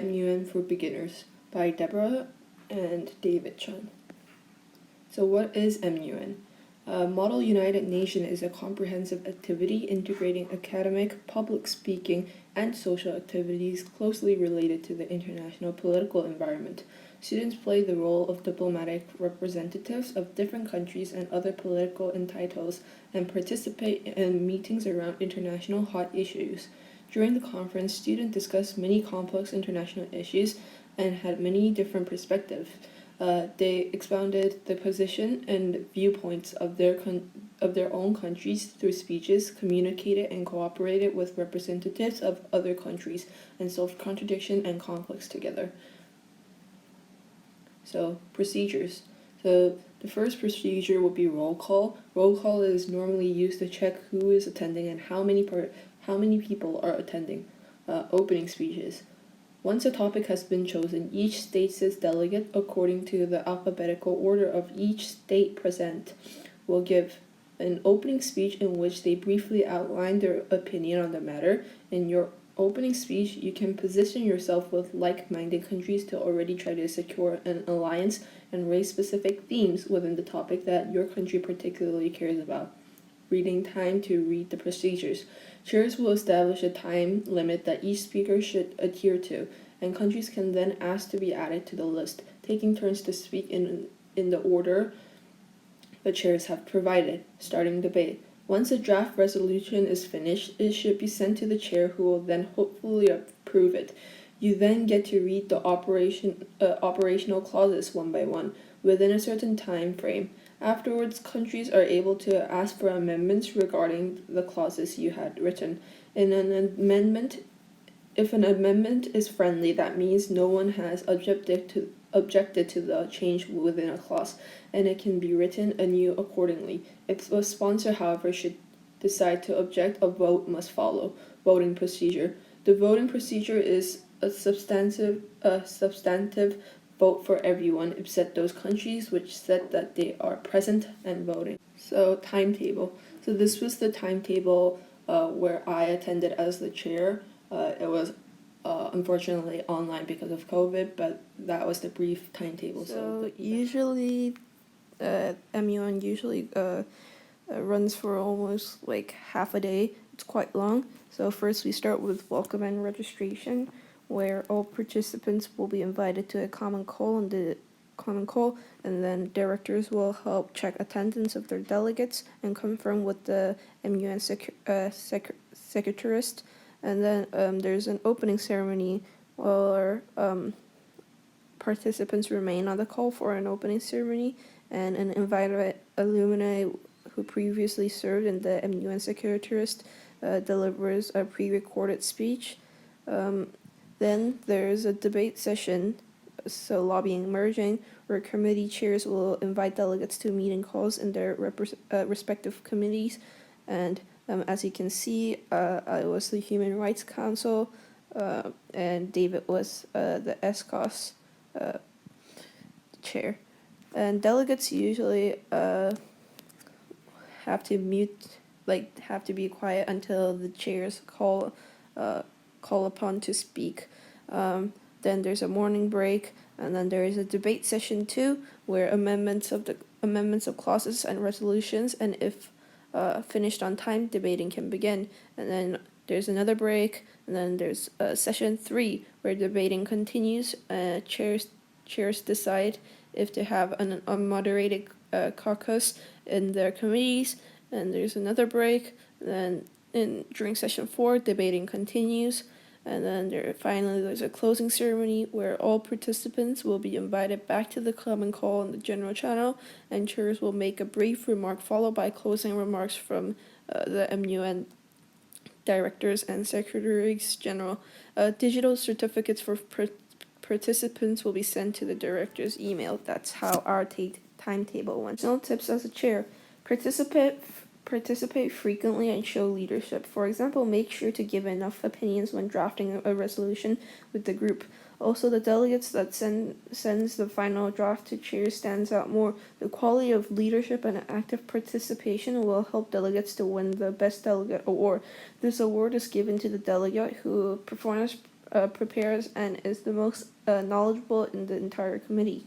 MUN for Beginners by Deborah and David Chun. So what is MUN? Model United Nation is a comprehensive activity integrating academic, public speaking, and social activities closely related to the international political environment. Students play the role of diplomatic representatives of different countries and other political entitles and participate in meetings around international hot issues. During the conference, students discussed many complex international issues and had many different perspectives. They expounded the position and viewpoints of their own countries through speeches, communicated and cooperated with representatives of other countries, and solved contradiction and conflicts together. So, procedures. So, the first procedure would be roll call. Roll call is normally used to check who is attending and how many people are attending. Opening speeches. Once a topic has been chosen, each state's delegate, according to the alphabetical order of each state present, will give an opening speech in which they briefly outline their opinion on the matter. In your opening speech, you can position yourself with like-minded countries to already try to secure an alliance and raise specific themes within the topic that your country particularly cares about. Reading time to read the procedures. Chairs will establish a time limit that each speaker should adhere to, and countries can then ask to be added to the list, taking turns to speak in the order the chairs have provided. Starting debate. Once a draft resolution is finished, it should be sent to the chair, who will then hopefully approve it. You then get to read the operational clauses one by one, within a certain time frame. Afterwards, countries are able to ask for amendments regarding the clauses you had written. If an amendment is friendly, that means no one has objected to the change within a clause, and it can be written anew accordingly. If a sponsor, however, should decide to object, a vote must follow. Voting procedure. The voting procedure is a substantive vote for everyone except those countries which said that they are present and voting. So timetable. So this was the timetable where I attended as the chair. It was unfortunately online because of COVID, but that was the brief timetable. So usually MUN usually runs for almost like half a day. It's quite long. So first we start with welcome and registration, where all participants will be invited to a common call, and then directors will help check attendance of their delegates and confirm with the MUN secretariat. And then there's an opening ceremony where participants remain on the call for an opening ceremony, and an invited alumni who previously served in the MUN secretariat delivers a pre-recorded speech. Then there's a debate session, so lobbying merging, where committee chairs will invite delegates to meeting calls in their respective committees. And as you can see, I was the Human Rights Council, and David was the ESCOS chair. And delegates usually have to be quiet until the chairs call upon to speak. Then there's a morning break, and then there is a debate session 2, where amendments of clauses and resolutions, and if finished on time, debating can begin. And then there's another break, and then there's session 3, where debating continues. Chairs decide if to have an unmoderated caucus in their committees, and there's another break. And then during session 4, debating continues. And then finally there's a closing ceremony where all participants will be invited back to the common call in the general channel, and chairs will make a brief remark followed by closing remarks from the MUN directors and secretaries general. Digital certificates for participants will be sent to the director's email. That's how our timetable went. No tips as a chair. Participate frequently and show leadership. For example, make sure to give enough opinions when drafting a resolution with the group. Also, the delegates that sends the final draft to chair stands out more. The quality of leadership and active participation will help delegates to win the Best Delegate Award. This award is given to the delegate who performs prepares and is the most knowledgeable in the entire committee.